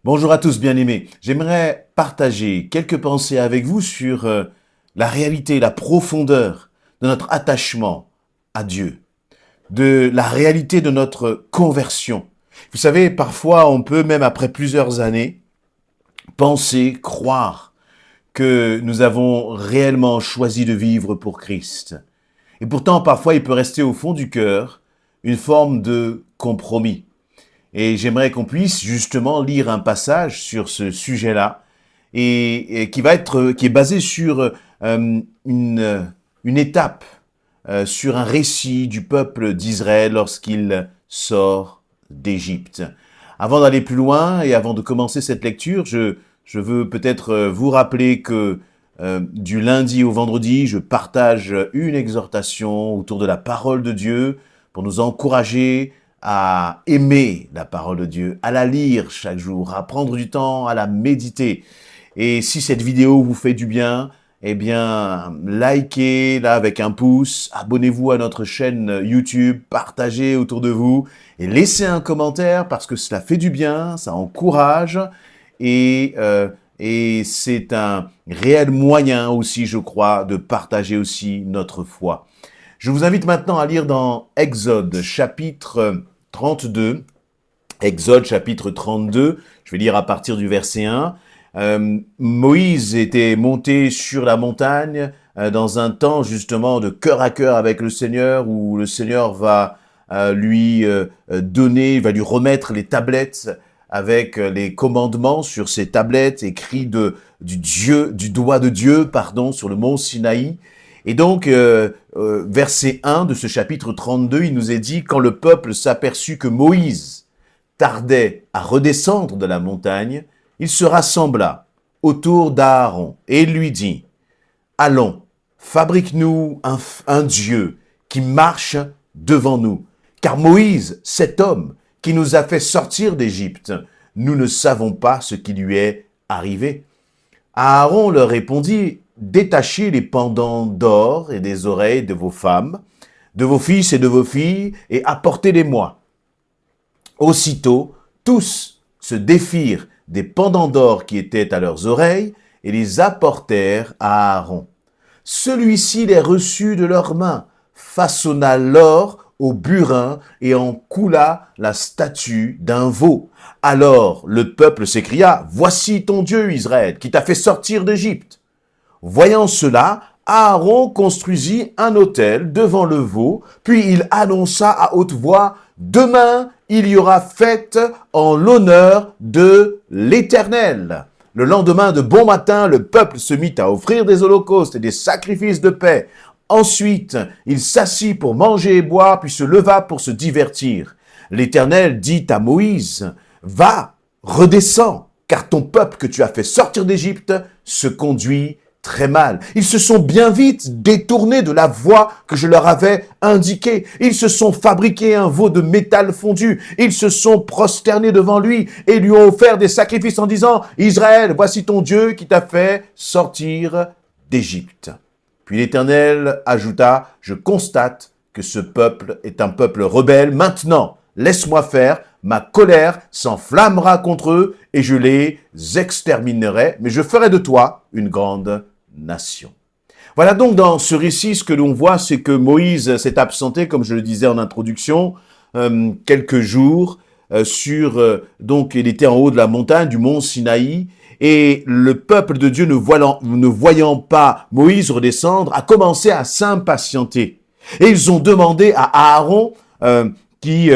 Bonjour à tous, bien-aimés. J'aimerais partager quelques pensées avec vous sur la réalité, la profondeur de notre attachement à Dieu, de la réalité de notre conversion. Vous savez, parfois on peut, même après plusieurs années, penser, croire que nous avons réellement choisi de vivre pour Christ. Et pourtant, parfois, il peut rester au fond du cœur une forme de compromis. Et j'aimerais qu'on puisse justement lire un passage sur ce sujet-là et qui est basé sur une étape, sur un récit du peuple d'Israël lorsqu'il sort d'Égypte. Avant d'aller plus loin et avant de commencer cette lecture, je veux peut-être vous rappeler que du lundi au vendredi, je partage une exhortation autour de la parole de Dieu pour nous encourager à aimer la parole de Dieu, à la lire chaque jour, à prendre du temps, à la méditer. Et si cette vidéo vous fait du bien, eh bien, likez là avec un pouce, abonnez-vous à notre chaîne YouTube, partagez autour de vous et laissez un commentaire parce que cela fait du bien, ça encourage et c'est un réel moyen aussi, je crois, de partager aussi notre foi. Je vous invite maintenant à lire dans Exode chapitre 32. Exode chapitre 32, je vais lire à partir du verset 1. Moïse était monté sur la montagne dans un temps justement de cœur à cœur avec le Seigneur où le Seigneur va lui donner, va lui remettre les tablettes avec les commandements sur ces tablettes écrits du doigt de Dieu, sur le mont Sinaï. Et donc, verset 1 de ce chapitre 32, il nous est dit, quand le peuple s'aperçut que Moïse tardait à redescendre de la montagne, il se rassembla autour d'Aaron et lui dit, « Allons, fabrique-nous un Dieu qui marche devant nous, car Moïse, cet homme qui nous a fait sortir d'Égypte, nous ne savons pas ce qui lui est arrivé. » Aaron leur répondit, « Détachez les pendants d'or et des oreilles de vos femmes, de vos fils et de vos filles, et apportez-les-moi. » Aussitôt, tous se défirent des pendants d'or qui étaient à leurs oreilles et les apportèrent à Aaron. Celui-ci les reçut de leurs mains, façonna l'or au burin et en coula la statue d'un veau. Alors le peuple s'écria, « Voici ton Dieu Israël qui t'a fait sortir d'Égypte. » Voyant cela, Aaron construisit un autel devant le veau, puis il annonça à haute voix, « Demain, il y aura fête en l'honneur de l'Éternel. » Le lendemain de bon matin, le peuple se mit à offrir des holocaustes et des sacrifices de paix. Ensuite, il s'assit pour manger et boire, puis se leva pour se divertir. L'Éternel dit à Moïse, « Va, redescends, car ton peuple que tu as fait sortir d'Égypte se conduit très mal. Ils se sont bien vite détournés de la voie que je leur avais indiquée. Ils se sont fabriqués un veau de métal fondu. Ils se sont prosternés devant lui et lui ont offert des sacrifices en disant, « Israël, voici ton Dieu qui t'a fait sortir d'Égypte. » Puis l'Éternel ajouta, « Je constate que ce peuple est un peuple rebelle. Maintenant, laisse-moi faire. Ma colère s'enflammera contre eux et je les exterminerai, mais je ferai de toi une grande nation. » Voilà donc dans ce récit, ce que l'on voit, c'est que Moïse s'est absenté, comme je le disais en introduction, quelques jours donc il était en haut de la montagne du mont Sinaï, et le peuple de Dieu ne voyant pas Moïse redescendre, a commencé à s'impatienter. Et ils ont demandé à Aaron, qui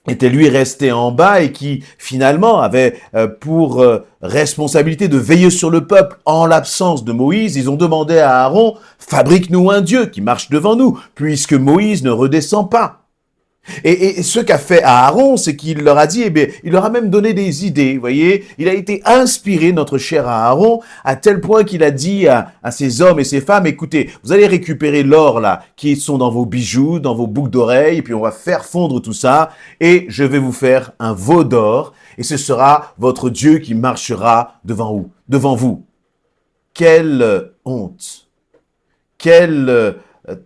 était lui resté en bas et qui finalement avait pour responsabilité de veiller sur le peuple en l'absence de Moïse, ils ont demandé à Aaron, « Fabrique-nous un Dieu qui marche devant nous, puisque Moïse ne redescend pas. » Et ce qu'a fait Aaron, c'est qu'il leur a dit, il leur a même donné des idées, vous voyez. Il a été inspiré, notre cher Aaron, à tel point qu'il a dit à ces hommes et ces femmes, écoutez, vous allez récupérer l'or là, qui sont dans vos bijoux, dans vos boucles d'oreilles, et puis on va faire fondre tout ça, et je vais vous faire un veau d'or, et ce sera votre Dieu qui marchera devant vous. Quelle honte, quelle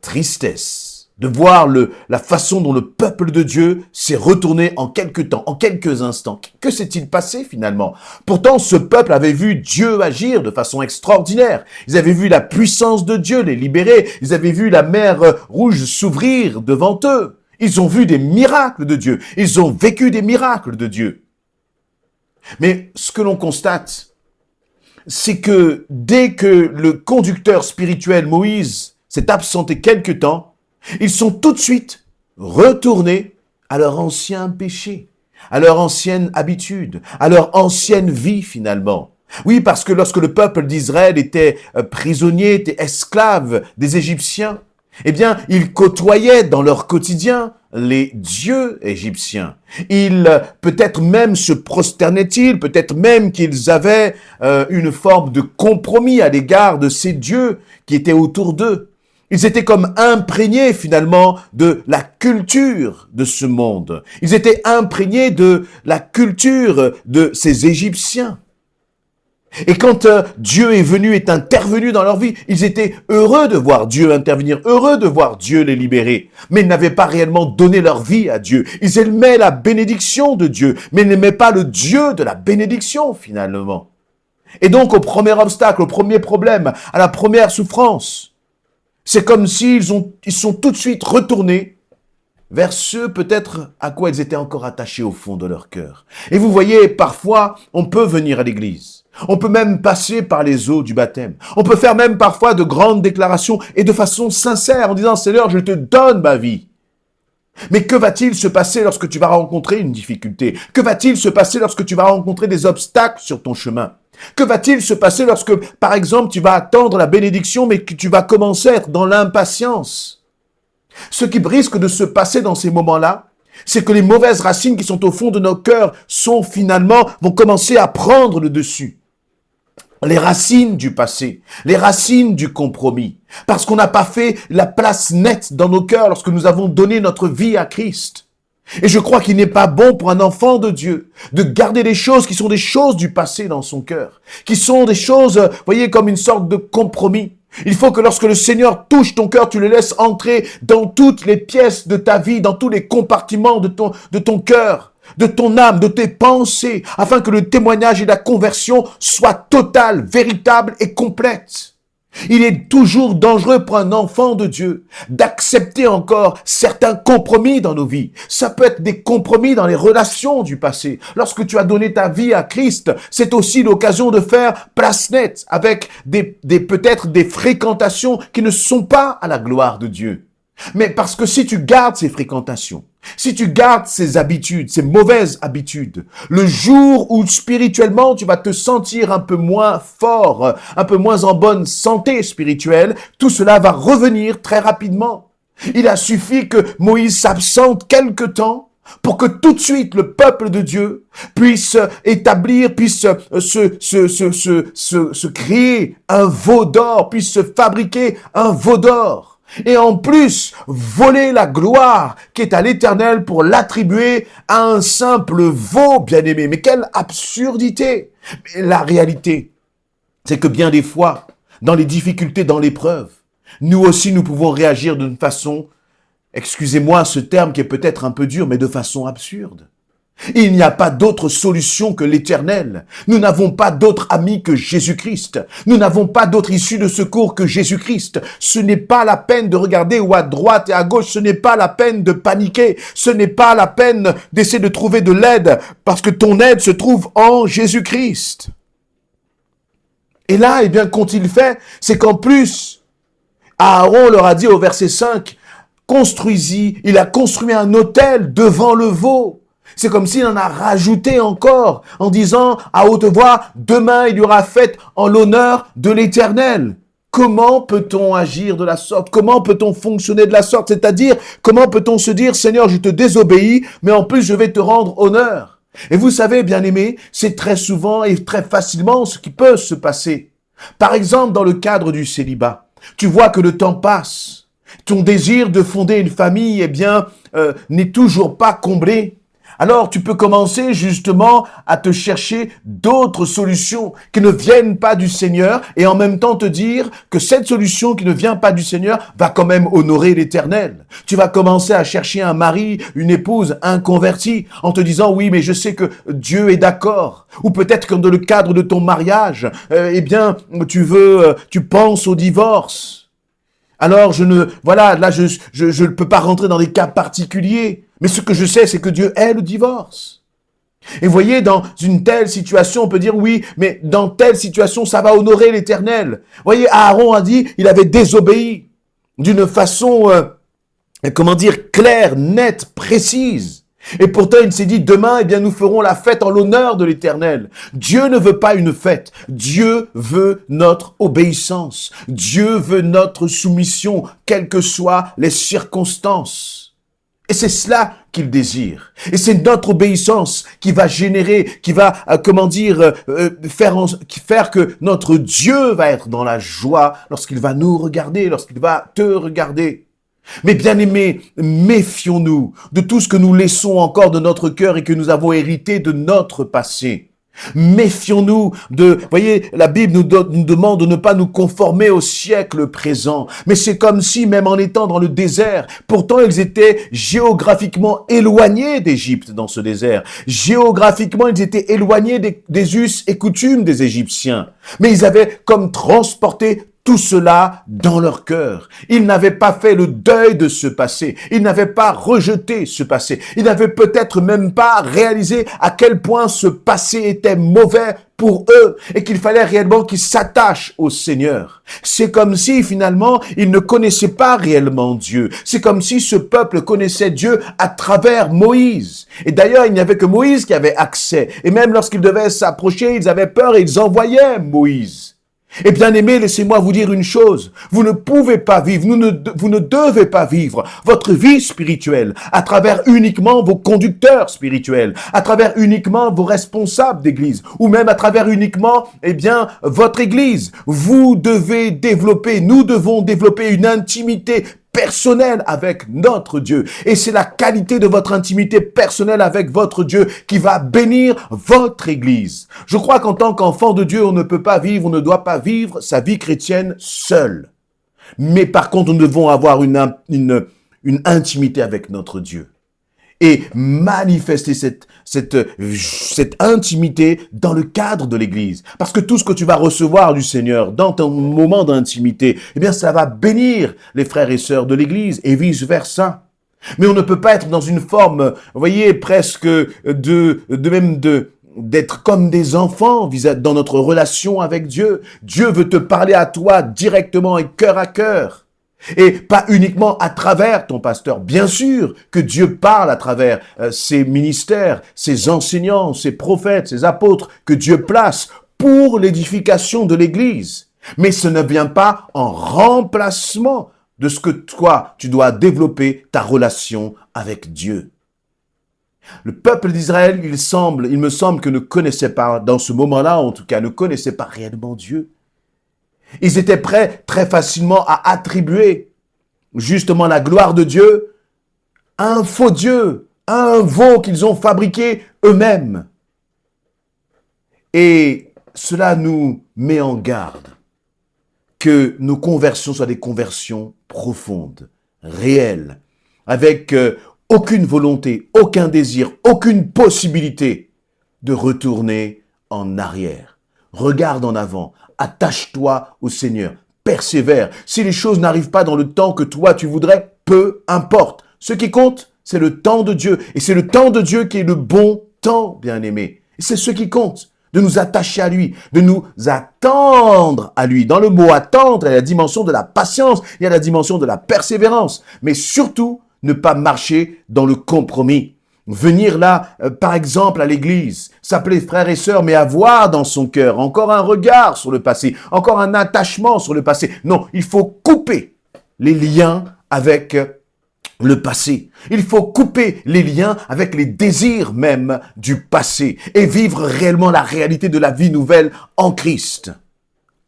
tristesse de voir la façon dont le peuple de Dieu s'est retourné en quelques temps, en quelques instants. Que s'est-il passé finalement? Pourtant, ce peuple avait vu Dieu agir de façon extraordinaire. Ils avaient vu la puissance de Dieu les libérer. Ils avaient vu la mer rouge s'ouvrir devant eux. Ils ont vu des miracles de Dieu. Ils ont vécu des miracles de Dieu. Mais ce que l'on constate, c'est que dès que le conducteur spirituel Moïse s'est absenté quelque temps, ils sont tout de suite retournés à leur ancien péché, à leur ancienne habitude, à leur ancienne vie finalement. Oui, parce que lorsque le peuple d'Israël était prisonnier, était esclave des Égyptiens, eh bien, ils côtoyaient dans leur quotidien les dieux égyptiens. Peut-être même se prosternaient-ils, peut-être même qu'ils avaient une forme de compromis à l'égard de ces dieux qui étaient autour d'eux. Ils étaient comme imprégnés finalement de la culture de ce monde. Ils étaient imprégnés de la culture de ces Égyptiens. Et quand Dieu est intervenu dans leur vie, ils étaient heureux de voir Dieu intervenir, heureux de voir Dieu les libérer. Mais ils n'avaient pas réellement donné leur vie à Dieu. Ils aimaient la bénédiction de Dieu, mais ils n'aimaient pas le Dieu de la bénédiction finalement. Et donc au premier obstacle, au premier problème, à la première souffrance, c'est comme s'ils sont tout de suite retournés vers ce peut-être à quoi ils étaient encore attachés au fond de leur cœur. Et vous voyez, parfois, on peut venir à l'église. On peut même passer par les eaux du baptême. On peut faire même parfois de grandes déclarations et de façon sincère en disant « Seigneur, je te donne ma vie ». Mais que va-t-il se passer lorsque tu vas rencontrer une difficulté? Que va-t-il se passer lorsque tu vas rencontrer des obstacles sur ton chemin? Que va-t-il se passer lorsque, par exemple, tu vas attendre la bénédiction, mais que tu vas commencer à être dans l'impatience? Ce qui risque de se passer dans ces moments-là, c'est que les mauvaises racines qui sont au fond de nos cœurs vont commencer à prendre le dessus. Les racines du passé, les racines du compromis. Parce qu'on n'a pas fait la place nette dans nos cœurs lorsque nous avons donné notre vie à Christ. Et je crois qu'il n'est pas bon pour un enfant de Dieu de garder des choses qui sont des choses du passé dans son cœur, qui sont des choses, voyez, comme une sorte de compromis. Il faut que lorsque le Seigneur touche ton cœur, tu le laisses entrer dans toutes les pièces de ta vie, dans tous les compartiments de ton cœur, de ton âme, de tes pensées, afin que le témoignage et la conversion soient totales, véritables et complètes. Il est toujours dangereux pour un enfant de Dieu d'accepter encore certains compromis dans nos vies. Ça peut être des compromis dans les relations du passé. Lorsque tu as donné ta vie à Christ, c'est aussi l'occasion de faire place nette avec peut-être des fréquentations qui ne sont pas à la gloire de Dieu. Mais parce que si tu gardes ces fréquentations, si tu gardes ces habitudes, ces mauvaises habitudes, le jour où spirituellement tu vas te sentir un peu moins fort, un peu moins en bonne santé spirituelle, tout cela va revenir très rapidement. Il a suffi que Moïse s'absente quelque temps pour que tout de suite le peuple de Dieu puisse se créer un veau d'or, puisse se fabriquer un veau d'or. Et en plus, voler la gloire qui est à l'Éternel pour l'attribuer à un simple veau, bien-aimé. Mais quelle absurdité! Mais la réalité, c'est que bien des fois, dans les difficultés, dans l'épreuve, nous aussi, nous pouvons réagir d'une façon, excusez-moi ce terme qui est peut-être un peu dur, mais de façon absurde. Il n'y a pas d'autre solution que l'Éternel. Nous n'avons pas d'autre ami que Jésus-Christ. Nous n'avons pas d'autre issue de secours que Jésus-Christ. Ce n'est pas la peine de regarder ou à droite et à gauche. Ce n'est pas la peine de paniquer. Ce n'est pas la peine d'essayer de trouver de l'aide parce que ton aide se trouve en Jésus-Christ. Et là, eh bien, qu'ont-ils fait? C'est qu'en plus, Aaron leur a dit au verset 5, il a construit un autel devant le veau. C'est comme s'il en a rajouté encore en disant à haute voix, demain il y aura fête en l'honneur de l'Éternel. Comment peut-on agir de la sorte? Comment peut-on fonctionner de la sorte? C'est-à-dire, comment peut-on se dire, Seigneur, je te désobéis, mais en plus je vais te rendre honneur? Et vous savez, bien-aimés, c'est très souvent et très facilement ce qui peut se passer. Par exemple, dans le cadre du célibat, tu vois que le temps passe. Ton désir de fonder une famille, eh bien, n'est toujours pas comblé. alors tu peux commencer justement à te chercher d'autres solutions qui ne viennent pas du Seigneur et en même temps te dire que cette solution qui ne vient pas du Seigneur va quand même honorer l'Éternel. Tu vas commencer à chercher un mari, une épouse inconvertie en te disant oui mais je sais que Dieu est d'accord. Ou peut-être que dans le cadre de ton mariage, tu penses au divorce. Alors je ne peux pas rentrer dans des cas particuliers. Mais ce que je sais, c'est que Dieu hait le divorce. Et vous voyez, dans une telle situation, on peut dire oui, mais dans telle situation, ça va honorer l'Éternel. Vous voyez, Aaron a dit, il avait désobéi d'une façon, claire, nette, précise. Et pourtant, il s'est dit, demain, nous ferons la fête en l'honneur de l'Éternel. Dieu ne veut pas une fête. Dieu veut notre obéissance. Dieu veut notre soumission, quelles que soient les circonstances. Et c'est cela qu'il désire. Et c'est notre obéissance qui va générer, qui va, faire que notre Dieu va être dans la joie lorsqu'il va nous regarder, lorsqu'il va te regarder. Mais bien-aimés, méfions-nous de tout ce que nous laissons encore de notre cœur et que nous avons hérité de notre passé. Méfions-nous la Bible nous demande de ne pas nous conformer au siècle présent. Mais c'est comme si, même en étant dans le désert, pourtant ils étaient géographiquement éloignés d'Égypte dans ce désert. Géographiquement, ils étaient éloignés des us et coutumes des Égyptiens. Mais ils avaient comme transporté tout cela dans leur cœur. Ils n'avaient pas fait le deuil de ce passé. Ils n'avaient pas rejeté ce passé. Ils n'avaient peut-être même pas réalisé à quel point ce passé était mauvais pour eux et qu'il fallait réellement qu'ils s'attachent au Seigneur. C'est comme si finalement ils ne connaissaient pas réellement Dieu. C'est comme si ce peuple connaissait Dieu à travers Moïse. Et d'ailleurs, il n'y avait que Moïse qui avait accès. Et même lorsqu'ils devaient s'approcher, ils avaient peur et ils envoyaient Moïse. Et bien aimé, laissez-moi vous dire une chose. Vous ne pouvez pas vivre, vous ne devez pas vivre votre vie spirituelle à travers uniquement vos conducteurs spirituels, à travers uniquement vos responsables d'église, ou même à travers uniquement, votre église. Nous devons développer une intimité personnelle avec notre Dieu. Et c'est la qualité de votre intimité personnelle avec votre Dieu qui va bénir votre église. Je crois qu'en tant qu'enfant de Dieu, on ne doit pas vivre sa vie chrétienne seul. Mais par contre, nous devons avoir une intimité avec notre Dieu. Et manifester cette intimité dans le cadre de l'Église. Parce que tout ce que tu vas recevoir du Seigneur dans ton moment d'intimité, ça va bénir les frères et sœurs de l'Église et vice-versa. Mais on ne peut pas être dans une forme, vous voyez, presque d'être comme des enfants dans notre relation avec Dieu. Dieu veut te parler à toi directement et cœur à cœur. Et pas uniquement à travers ton pasteur. Bien sûr que Dieu parle à travers ses ministères, ses enseignants, ses prophètes, ses apôtres que Dieu place pour l'édification de l'Église. Mais ce ne vient pas en remplacement de ce que toi, tu dois développer ta relation avec Dieu. Le peuple d'Israël, il me semble que ne connaissait pas, dans ce moment-là en tout cas, ne connaissait pas réellement Dieu. Ils étaient prêts très facilement à attribuer justement la gloire de Dieu à un faux Dieu, à un veau qu'ils ont fabriqué eux-mêmes. Et cela nous met en garde que nos conversions soient des conversions profondes, réelles, avec aucune volonté, aucun désir, aucune possibilité de retourner en arrière. Regarde en avant. Attache-toi au Seigneur, persévère. Si les choses n'arrivent pas dans le temps que toi tu voudrais, peu importe. Ce qui compte, c'est le temps de Dieu. Et c'est le temps de Dieu qui est le bon temps, bien-aimé. Et c'est ce qui compte, de nous attacher à lui, de nous attendre à lui. Dans le mot attendre, il y a la dimension de la patience, il y a la dimension de la persévérance. Mais surtout, ne pas marcher dans le compromis. Venir là, par exemple, à l'église, s'appeler frère et sœur, mais avoir dans son cœur encore un regard sur le passé, encore un attachement sur le passé. Non, il faut couper les liens avec le passé. Il faut couper les liens avec les désirs même du passé et vivre réellement la réalité de la vie nouvelle en Christ.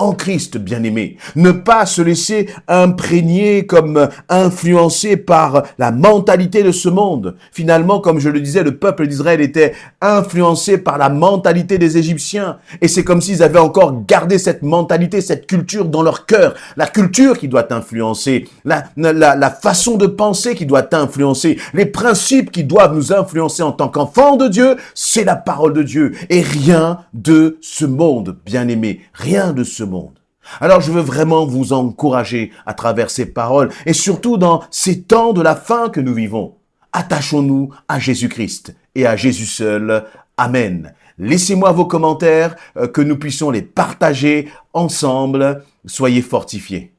en Christ, bien-aimé. Ne pas se laisser imprégner comme influencé par la mentalité de ce monde. Finalement, comme je le disais, le peuple d'Israël était influencé par la mentalité des Égyptiens. Et c'est comme s'ils avaient encore gardé cette mentalité, cette culture dans leur cœur. La culture qui doit influencer, la façon de penser qui doit influencer, les principes qui doivent nous influencer en tant qu'enfants de Dieu, c'est la parole de Dieu. Et rien de ce monde, bien-aimé, rien de ce monde. Alors je veux vraiment vous encourager à travers ces paroles et surtout dans ces temps de la fin que nous vivons. Attachons-nous à Jésus-Christ et à Jésus seul. Amen. Laissez-moi vos commentaires, que nous puissions les partager ensemble. Soyez fortifiés.